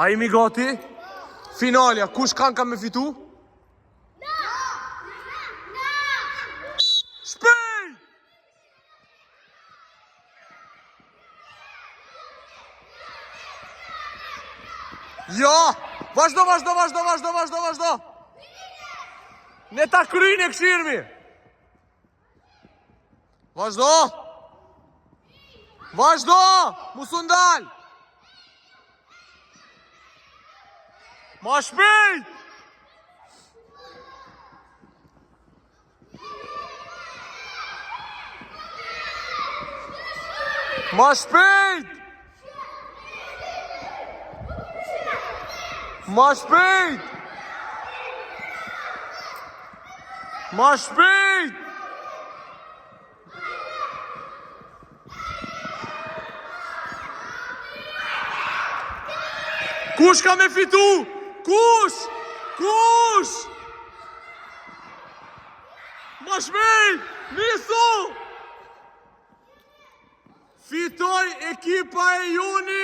A jemi gati? Finalja, kush kanë ka me fitu? Shpejt! Ja! Vazhdo! Ne ta kryjnë e këshirmi! Vazhdo! Musundal! Ma shpejt! Ma shpejt! Ma shpejt! Ma shpejt! Kush ka me fitu? Kush? Ma shpejt! Nisu! Fitoj ekipa e Juni!